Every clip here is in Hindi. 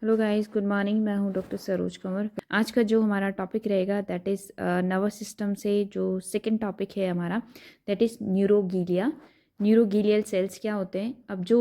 Hello guys, good morning. मैं हूं डॉक्टर सरोज कंवर। आज का जो हमारा टॉपिक रहेगा दैट इज़ नर्वस सिस्टम से जो सेकंड टॉपिक है हमारा दैट इज़ न्यूरोगीलिया। न्यूरोगीलियल सेल्स क्या होते हैं? अब जो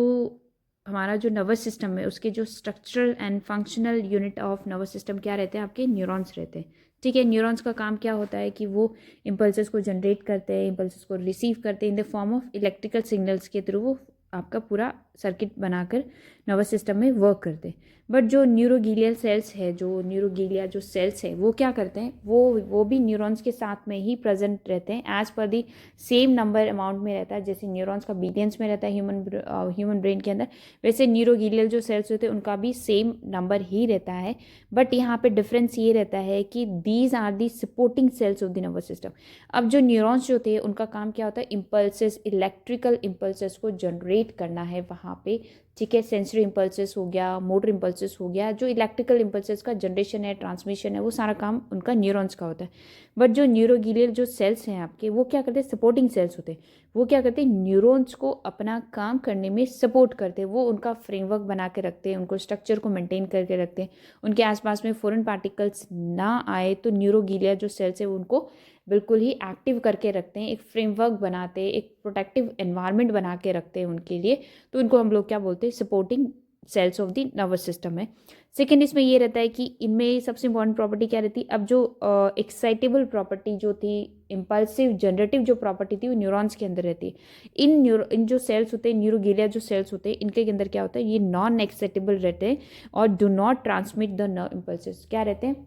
हमारा जो नर्वस सिस्टम है उसके जो structural and functional unit of nervous system क्या रहते हैं? आपके न्यूरॉन्स रहते हैं। ठीक है, न्यूरॉन्स का काम क्या होता है कि वो इम्पल्सेस को जनरेट करते हैं, इम्पल्सेस को रिसीव करते हैं in the form of electrical signals के थ्रू। वो आपका पूरा सर्किट बनाकर नर्वस सिस्टम में वर्क करते हैं। बट जो न्यूरोगीलियल सेल्स है, जो न्यूरोगीलिया जो सेल्स है वो क्या करते हैं? वो भी न्यूरॉन्स के साथ में ही प्रेजेंट रहते हैं as per the same number amount में रहता है। जैसे न्यूरॉन्स का बिलियंस में रहता है ह्यूमन ब्रेन के अंदर, वैसे न्यूरोगीलियल जो सेल्स होते हैं उनका भी सेम नंबर ही रहता है। बट यहाँ पे डिफरेंस ये रहता है कि these are the supporting cells of the nervous system. अब जो न्यूरॉन्स जो थे उनका काम क्या होता है? इम्पल्सेस, इलेक्ट्रिकल इम्पल्सेस को जनरेट करना है वहाँ पे। ठीक है, सेंसरी इम्पल्सेस हो गया, मोटर इम्पल्सेस हो गया, जो इलेक्ट्रिकल इम्पल्सेस का जनरेशन है, ट्रांसमिशन है, वो सारा काम उनका न्यूरॉन्स का होता है। बट जो न्यूरोगीलियल जो सेल्स हैं आपके, वो क्या करते हैं? सपोर्टिंग सेल्स होते हैं। वो क्या करते हैं? न्यूरॉन्स को अपना काम करने में सपोर्ट करते हैं। वो उनका फ्रेमवर्क बना के रखते हैं, उनको स्ट्रक्चर को मेंटेन करके रखते हैं। उनके आसपास में फॉरेन पार्टिकल्स ना आए तो न्यूरोगीलिया जो सेल्स है उनको बिल्कुल ही एक्टिव करके रखते हैं, एक फ्रेमवर्क बनाते हैं, एक प्रोटेक्टिव एनवायरनमेंट बना के रखते हैं उनके लिए। तो उनको हम लोग क्या बोलते हैं? Supporting cells of the nervous system है। सेकेंड इसमें ये रहता है कि इनमें सबसे इंपॉर्टेंट प्रॉपर्टी क्या रहती है? अब जो एक्साइटेबल प्रॉपर्टी जो थी, इम्पल्सिव जनरेटिव जो प्रॉपर्टी थी, वो न्यूरॉन्स के अंदर रहती है। इन जो सेल्स होते हैं, न्यूरोगीलिया जो सेल्स होते हैं, इनके अंदर क्या होता है? ये नॉन एक्साइटेबल रहते हैं और do not transmit the nerve impulses. क्या रहते हैं?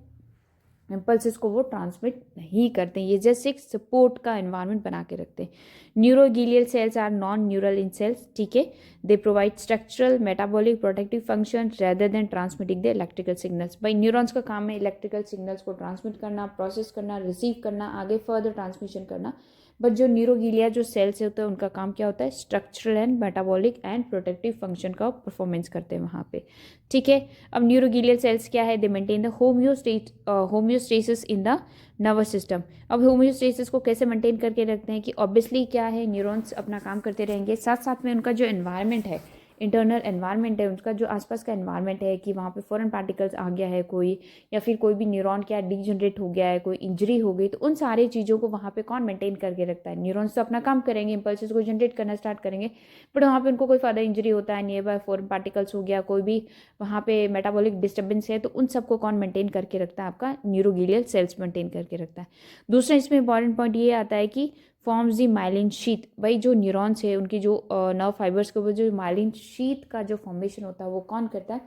इम्पल्सेस को वो ट्रांसमिट नहीं करते हैं। ये जस्ट एक सपोर्ट का एनवायरनमेंट बना के रखते हैं। Neuroglial cells are non neural in cells. ठीक है, they provide structural, metabolic, protective function rather than transmitting the electrical signals. भाई न्यूरॉन्स का काम है इलेक्ट्रिकल सिग्नल्स को ट्रांसमिट करना, प्रोसेस करना, रिसीव करना, आगे फर्दर ट्रांसमिशन करना। बट जो न्यूरोगीलिया जो सेल्स होते हैं उनका काम क्या होता है? Structural and metabolic and protective function का परफॉर्मेंस करते हैं वहाँ पे। ठीक है, अब न्यूरोगीलियल सेल्स क्या है? दे maintain the homeostasis in the nervous system. अब होम्योस्टेसिस को कैसे मेंटेन करके रखते हैं? कि ऑब्वियसली क्या है, न्यूरॉन्स अपना काम करते रहेंगे, साथ साथ में उनका जो एनवायरनमेंट है, इंटरनल एनवायरनमेंट है, उनका जो आसपास का एनवायरनमेंट है कि वहाँ पे फॉरेन पार्टिकल्स आ गया है कोई, या फिर कोई भी न्यूरॉन क्या डीजनरेट हो गया है, कोई इंजरी हो गई, तो उन सारी चीज़ों को वहाँ पे कौन मेंटेन करके रखता है? न्यूरॉन्स तो अपना काम करेंगे, इंपल्सेस को जनरेट करना स्टार्ट करेंगे, बट वहाँ पे उनको कोई फर्दर इंजरी होता है, नियर बाय फॉरेन पार्टिकल्स हो गया, कोई भी वहाँ पे मेटाबॉलिक डिस्टर्बेंस है, तो उन सबको कौन मेंटेन करके रखता है? आपका न्यूरोगीलियल सेल्स मेंटेन करके रखता है। दूसरा इसमें इंपॉर्टेंट पॉइंट ये आता है कि फॉर्म्स दी माइलिन शीथ। भाई जो न्यूरॉन्स है उनकी जो नर्व फाइबर्स के ऊपर जो माइलिन शीथ का जो फॉर्मेशन होता है वो कौन करता है?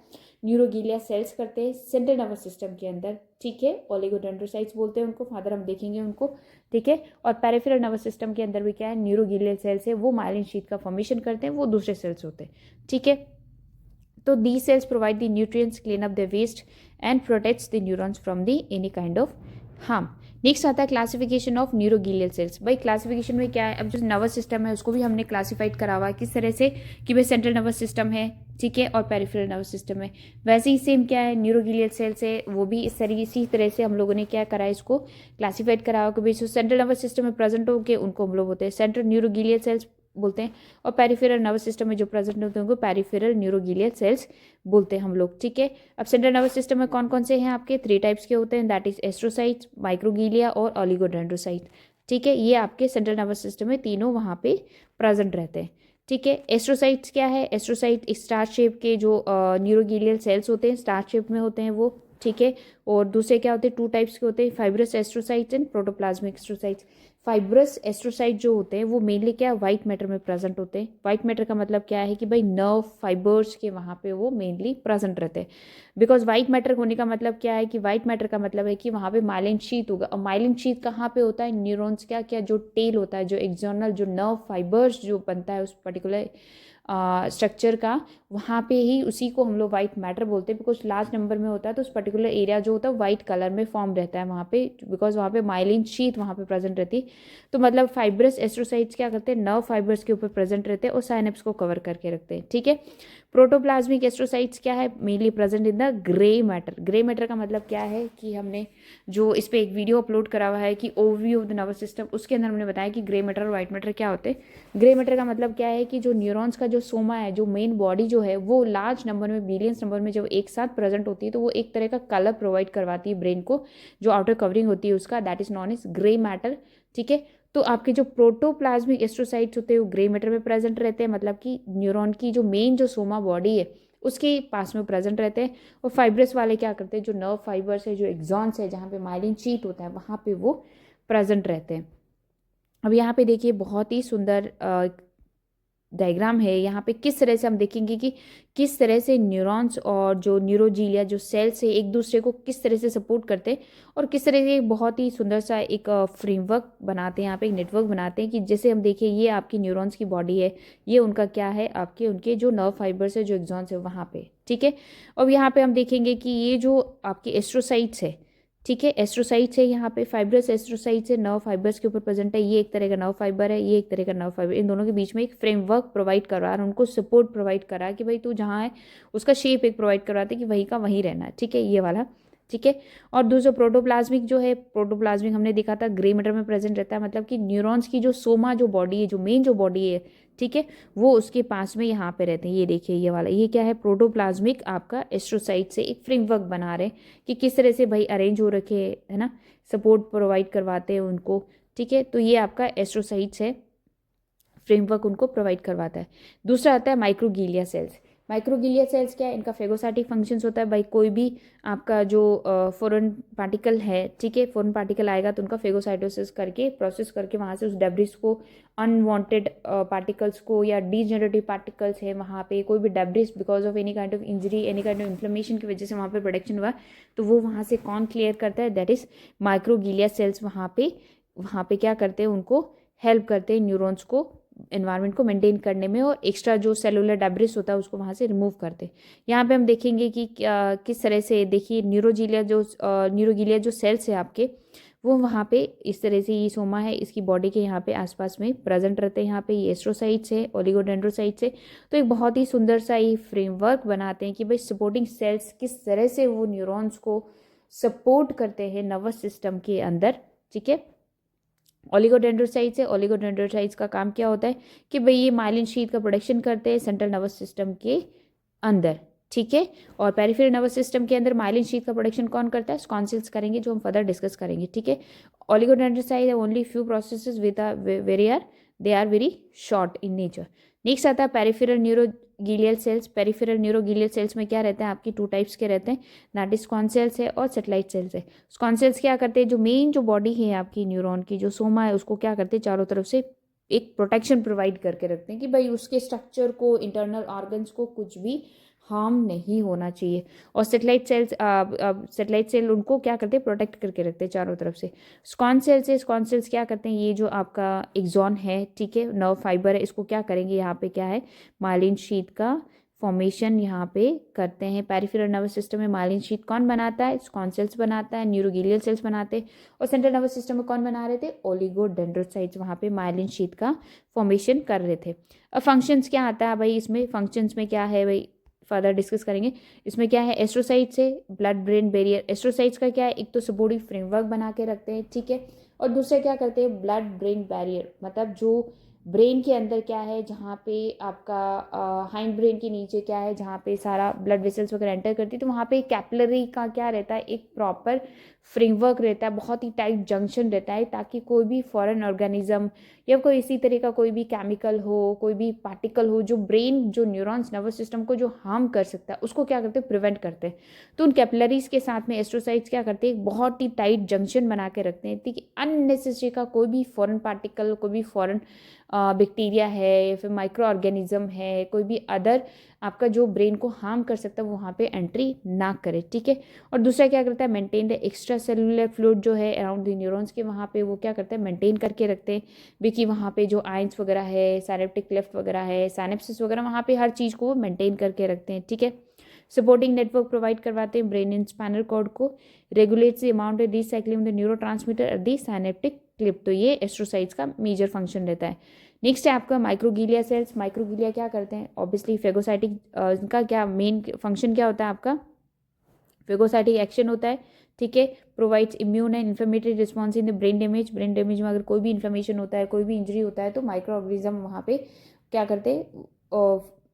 न्यूरोगीलिया सेल्स करते हैं सेंट्रल नर्वस सिस्टम के अंदर। ठीक है, ओलिगोडेंड्रोसाइट्स बोलते हैं उनको, फादर हम देखेंगे उनको। ठीक है, और पेरिफेरल नर्वस सिस्टम के अंदर भी क्या है? न्यूरोगीलियल सेल्स है, वो माइलिन शीथ का फॉर्मेशन करते हैं, वो दूसरे सेल्स होते हैं। ठीक है, तो these cells provide the nutrients, clean up the waste and protects the neurons from the any kind of harm. Next आता है क्लासिफिकेशन ऑफ न्यूरोगीलियल सेल्स। भाई क्लासिफिकेशन में क्या है? अब जो नर्वस सिस्टम है उसको भी हमने क्लासिफाइड करा हुआ है किस तरह से कि भाई सेंट्रल नर्वस सिस्टम है, ठीक है, और पेरिफेरल नर्वस सिस्टम है। वैसे ही सेम क्या है, न्यूरोगीलियल सेल्स है, वो भी इसी तरह से हम लोगों ने क्या करा है, इसको क्लासिफाइड करा हुआ कि भाई सेंट्रल नर्वस सिस्टम में प्रेजेंट हो के उनको हम लोग होते हैं सेंट्रल न्यूरोगीलियल सेल्स बोलते हैं, और पेरिफेरल नर्वस सिस्टम में जो प्रेजेंट होते हैं उनको पेरिफेरल न्यूरोगीलियल सेल्स बोलते हैं हम लोग। ठीक है, अब सेंट्रल नर्वस सिस्टम में कौन कौन से हैं आपके? 3 टाइप्स के होते हैं, दैट इज एस्ट्रोसाइट्स, माइक्रोगीलिया और ऑलिगोडेंड्रोसाइट। ठीक है, ये आपके सेंट्रल नर्वस सिस्टम में तीनों वहाँ पे प्रेजेंट रहते हैं। ठीक है, एस्ट्रोसाइट्स क्या है? एस्ट्रोसाइट स्टार शेप के जो न्यूरोगीलियल सेल्स होते हैं, स्टार शेप में होते हैं वो। ठीक है, और दूसरे क्या होते हैं? 2 टाइप्स के होते हैं, fibrous astrocytes and protoplasmic astrocytes. Fibrous astrocyte जो होते हैं वो मेनली क्या, व्हाइट मैटर में प्रेजेंट होते हैं। व्हाइट मैटर का मतलब क्या है कि भाई नर्व फाइबर्स के वहाँ पे वो मेनली प्रेजेंट रहते हैं। बिकॉज व्हाइट मैटर होने का मतलब क्या है कि व्हाइट मैटर का मतलब है कि वहाँ पे माइलिन शीथ होगा, और माइलिन शीथ कहाँ पे होता है? न्यूरॉन्स क्या क्या जो टेल होता है, जो एक्सटर्नल जो नर्व फाइबर्स जो बनता है उस पर्टिकुलर स्ट्रक्चर का, वहाँ पे ही उसी को हम लोग वाइट मैटर बोलते हैं। बिकॉज लार्ज नंबर में होता है तो उस पर्टिकुलर एरिया जो होता है वाइट कलर में फॉर्म रहता है वहाँ पे, बिकॉज वहाँ पे माइलिन शीथ वहाँ पे प्रेजेंट रहती है। तो मतलब फाइब्रस एस्ट्रोसाइट्स क्या करते हैं? नर्व फाइबर्स के ऊपर प्रेजेंट रहते हैं और साइनेप्स को कवर करके रखते हैं। ठीक है, प्रोटोप्लाज्मिक एस्ट्रोसाइट्स क्या है, mainly present in the grey matter. Grey matter का मतलब क्या है कि हमने जो इस पे एक वीडियो अपलोड करा हुआ है कि overview of the nervous system, उसके अंदर हमने बताया कि ग्रे मैटर और व्हाइट मैटर क्या होते हैं। ग्रे मैटर का मतलब क्या है कि जो न्यूरॉन्स का जो सोमा है, जो मेन बॉडी जो है, वो लार्ज नंबर में, बिलियंस नंबर में जब एक साथ प्रेजेंट होती है तो वो एक तरह का कलर प्रोवाइड करवाती है ब्रेन को, जो आउटर कवरिंग होती है उसका, that is known as grey matter. ठीक है, तो आपके जो प्रोटोप्लाज्मिक एस्ट्रोसाइट्स होते हैं वो ग्रे मैटर में प्रेजेंट रहते हैं, मतलब कि न्यूरॉन की जो मेन जो सोमा बॉडी है उसके पास में प्रेजेंट रहते हैं। और फाइब्रस वाले क्या करते हैं, जो नर्व फाइबर्स है, जो एक्सॉन्स है, जहाँ पे माइलिन शीट होता है, वहाँ पे वो प्रेजेंट रहते हैं। अब यहाँ पे देखिए बहुत ही सुंदर डायग्राम है। यहाँ पे किस तरह से हम देखेंगे कि किस तरह से न्यूरॉन्स और जो न्यूरोजीलिया जो सेल्स है एक दूसरे को किस तरह से सपोर्ट करते हैं, और किस तरह से बहुत ही सुंदर सा एक फ्रेमवर्क बनाते हैं, यहाँ पे एक नेटवर्क बनाते हैं कि जैसे हम देखें ये आपकी न्यूरॉन्स की बॉडी है, ये उनका क्या है, आपके उनके जो नर्व फाइबर्स है, जो एक्सॉन्स है वहाँ पे। ठीक है, और यहाँ पे हम देखेंगे कि ये जो आपके एस्ट्रोसाइट्स है, ठीक है, एस्ट्रोसाइट्स है, यहाँ पे फाइब्रस एस्ट्रोसाइट्स है, नर्व फाइबर्स के ऊपर प्रेजेंट है। ये एक तरह का नर्व फाइबर है, ये एक तरह का नर्व फाइबर, इन दोनों के बीच में एक फ्रेमवर्क प्रोवाइड करवा रहा है, उनको सपोर्ट प्रोवाइड करा है कि भाई तू जहाँ है उसका शेप एक प्रोवाइड करवाते कि वहीं का वहीं रहना है। ठीक है, ये वाला। ठीक है, और दूसरा प्रोटोप्लाज्मिक जो है, प्रोटोप्लाज्मिक हमने देखा था ग्रे मैटर में प्रेजेंट रहता है, मतलब कि न्यूरॉन्स की जो सोमा जो बॉडी है, जो मेन जो बॉडी है, ठीक है, वो उसके पास में यहाँ पे रहते हैं। ये देखिए ये वाला, ये क्या है, प्रोटोप्लाज्मिक आपका एस्ट्रोसाइट से एक फ्रेमवर्क बना रहे हैं कि किस तरह से भाई अरेंज हो रखे है ना, सपोर्ट प्रोवाइड करवाते हैं उनको। ठीक है, तो ये आपका एस्ट्रोसाइट्स है, फ्रेमवर्क उनको प्रोवाइड करवाता है। दूसरा आता है माइक्रोगीलिया सेल्स। माइक्रोगीलिया सेल्स क्या है, इनका फेगोसाइटिक फंक्शंस होता है भाई, कोई भी आपका जो फॉरेन पार्टिकल है, ठीक है, फॉरेन पार्टिकल आएगा तो उनका फेगोसाइटोसिस करके, प्रोसेस करके वहाँ से उस डेब्रिस को, अनवांटेड पार्टिकल्स को या डीजेनरेटिव पार्टिकल्स है वहाँ पे, कोई भी debris because of any kind of injury, any kind of inflammation की वजह से वहाँ पे प्रोडक्शन हुआ, तो वो वहाँ से कौन क्लियर करता है, दैट इज माइक्रोगीलिया सेल्स। वहाँ पे क्या करते हैं, उनको हेल्प करते हैं न्यूरॉन्स को, एनवायरनमेंट को मेंटेन करने में, और एक्स्ट्रा जो सेलुलर डेब्रिस होता है उसको वहाँ से रिमूव करते। यहाँ पे हम देखेंगे कि किस तरह से, देखिए न्यूरोगीलिया जो सेल्स है आपके, वो वहाँ पे इस तरह से, ये सोमा है, इसकी बॉडी के यहाँ पे आसपास में प्रेजेंट रहते हैं। यहाँ पे ये एस्ट्रोसाइट्स है, ओलिगोडेंड्रोसाइट्स है, तो एक बहुत ही सुंदर सा ये फ्रेमवर्क बनाते हैं कि भाई सपोर्टिंग सेल्स किस तरह से वो न्यूरॉन्स को सपोर्ट करते हैं नर्वस सिस्टम के अंदर। ठीक है, ओलिगोडेंड्रोसाइट्स है, ओलिगोडेंड्रोसाइट्स का काम क्या होता है कि भाई ये माइलिन शीट का प्रोडक्शन करते हैं सेंट्रल नर्वस सिस्टम के अंदर। ठीक है, और पेरिफेरल नर्वस सिस्टम के अंदर माइलिन शीट का प्रोडक्शन कौन करता है, स्कॉन्सिल्स करेंगे, जो हम फर्दर डिस्कस करेंगे। ठीक है, oligodendrocyte only few processes with they are very short in nature. Next आता है peripheral neuroglial cells. Peripheral neuroglial cells में क्या रहते हैं, आपकी टू टाइप्स के रहते हैं, दैट इज स्कॉन सेल्स है और सेटेलाइट सेल्स है। स्कॉन सेल्स क्या करते हैं, जो मेन जो बॉडी है आपकी न्यूरॉन की, जो सोमा है, उसको क्या करते हैं, चारों तरफ से एक प्रोटेक्शन प्रोवाइड करके रखते हैं कि भाई उसके स्ट्रक्चर को, इंटरनल ऑर्गन्स को कुछ भी हार्म नहीं होना चाहिए। और सेटेलाइट सेल उनको क्या करते हैं, प्रोटेक्ट करके रखते हैं चारों तरफ से। स्कॉन सेल्स क्या करते हैं, ये जो आपका एक्सॉन है, ठीक है, नर्व फाइबर है, इसको क्या करेंगे, यहाँ पे क्या है, माइलिन शीट का फॉर्मेशन यहाँ पे करते हैं। पेरिफेरल नर्वस सिस्टम में माइलिन शीट कौन बनाता है, स्कॉन सेल्स बनाता है, न्यूरोगीलियल सेल्स बनाते हैं। और सेंट्रल नर्वस सिस्टम में कौन बना रहे थे, ओलिगोडेंड्रोसाइट्स, वहाँ पे माइलिन शीट का फॉर्मेशन कर रहे थे। अब फंक्शंस क्या आता है भाई, इसमें फंक्शंस में क्या है भाई, फर्दर डिस्कस करेंगे। इसमें क्या है, एस्ट्रोसाइट्स है, ब्लड ब्रेन बैरियर। एस्ट्रोसाइट्स का क्या है, एक तो सपोर्टिव फ्रेमवर्क बना के रखते हैं, ठीक है, और दूसरे क्या करते हैं, ब्लड ब्रेन बैरियर, मतलब जो ब्रेन के अंदर क्या है, जहाँ पे आपका हाइंड ब्रेन के नीचे क्या है, जहाँ पे सारा ब्लड वेसल्स वगैरह एंटर करती है, तो वहाँ पे कैपिलरी का क्या रहता है, एक प्रॉपर फ्रेमवर्क रहता है, बहुत ही टाइट जंक्शन रहता है, ताकि कोई भी फॉरेन ऑर्गेनिज्म या कोई इसी तरह का कोई भी केमिकल हो, कोई भी पार्टिकल हो, जो ब्रेन, जो न्यूरॉन्स, नर्वस सिस्टम को जो हार्म कर सकता है, उसको क्या करते हैं, प्रिवेंट करते हैं। तो उन कैपिलरीज के साथ में एस्ट्रोसाइट्स क्या करते हैं, बहुत ही टाइट जंक्शन बना के रखते हैं, ठीक है, अननेसेसरी का कोई भी फॉरेन पार्टिकल, कोई भी फॉरेन बैक्टीरिया है या फिर माइक्रो ऑर्गेनिज्म है, कोई भी अदर आपका जो ब्रेन को हार्म कर सकता है, वहाँ पे एंट्री ना करे। ठीक है, और दूसरा क्या करता है, maintain the extra cellular fluid जो है अराउंड द न्यूरॉन्स के, वहाँ पे वो क्या करते हैं, मेंटेन करके रखते हैं क्योंकि वहाँ पे जो आयंस वगैरह है, साइनेप्टिक क्लेफ्ट वगैरह है, साइनेप्सिस वगैरह, वहाँ पे हर चीज़ को मेंटेन करके रखते हैं। ठीक है, सपोर्टिंग नेटवर्क प्रोवाइड करवाते हैं ब्रेन एंड स्पाइनल कॉर्ड को, regulates the amount of recycling the neurotransmitter at the synaptic clip. तो ये एस्ट्रोसाइट्स का मेजर फंक्शन रहता है। नेक्स्ट है आपका माइक्रोगीलिया सेल्स। माइक्रोगीलिया क्या करते हैं? ऑब्वियसली फेगोसाइटिक, इनका क्या मेन फंक्शन क्या होता है आपका? फेगोसाइटिक एक्शन होता है, ठीक है। Provides immune and inflammatory response in the brain damage. Brain damage में अगर कोई भी इन्फ्लेमेशन होता है, कोई भी इंजरी होता है, तो माइक्रो ऑर्गेनिज्म वहाँ पे क्या करते हैं?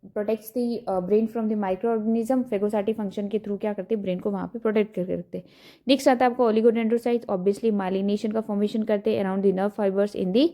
Protects the brain from the micro organism. Phagocytic function के थ्रू क्या करते हैं? ब्रेन को वहाँ पे प्रोटेक्ट करके रखते हैं। नेक्स्ट आता है आपको ओलिगोडेंड्रोसाइट्स। ऑब्वियसली माइलिनेशन का फॉर्मेशन करते हैं अराउंड द नर्व फाइबर्स इन दी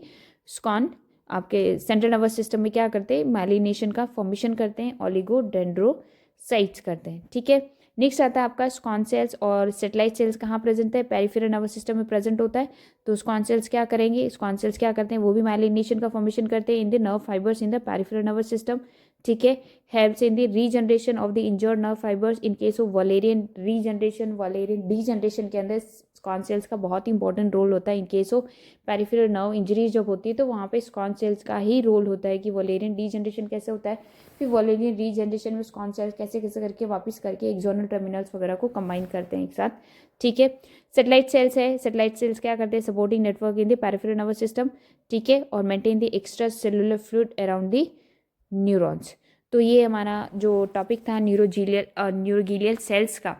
स्कॉन। आपके सेंट्रल नर्वस सिस्टम में क्या करते हैं? माइलिनेशन का फॉर्मेशन करते हैं, ओलिगोडेंड्रोसाइट्स करते हैं, ठीक है। नेक्स्ट आता है आपका स्कॉन सेल्स और सेटेलाइट सेल्स। कहाँ प्रेजेंट है? पेरिफेरल नर्वस सिस्टम में प्रेजेंट होता है। तो स्कॉन सेल्स क्या करेंगे? स्कॉन सेल्स क्या करते हैं? वो भी माइलिनेशन का फॉर्मेशन करते हैं in the nerve fibres in the peripheral nervous system, ठीक है। Helps in the regeneration of the injured nerve fibres in case of Wallerian regeneration, Wallerian degeneration के अंदर स्कॉन सेल्स का बहुत ही इंपॉर्टेंट रोल होता है। In case of peripheral nerve injuries जब होती है तो वहाँ पे स्कॉन सेल्स का ही रोल होता है कि वॉलेरियन डीजनरेशन कैसे होता है, फिर वॉलेरियन रीजनरेशन में स्कॉन सेल्स कैसे कैसे करके वापस करके एक्सोनल टर्मिनल्स वगैरह को कंबाइन करते हैं एक साथ, ठीक है। सेटेलाइट सेल्स है। सेटेलाइट सेल्स क्या करते हैं? Supporting network in the peripheral nervous system, ठीक है, और maintain the extra cellular fluid around the neurons. तो ये हमारा जो टॉपिक था न्यूरोगीलियल सेल्स का,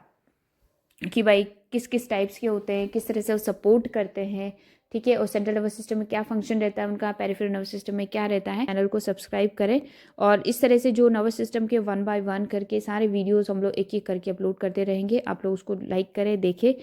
कि भाई किस किस टाइप्स के होते हैं, किस तरह से वो सपोर्ट करते हैं, ठीक है, और सेंट्रल नर्वस सिस्टम में क्या फंक्शन रहता है उनका, पेरिफेरल नर्वस सिस्टम में क्या रहता है। चैनल को सब्सक्राइब करें और इस तरह से जो नर्वस सिस्टम के 1 बाय 1 करके सारे वीडियोस हम लोग एक एक करके अपलोड करते रहेंगे। आप लोग उसको लाइक करें, देखें।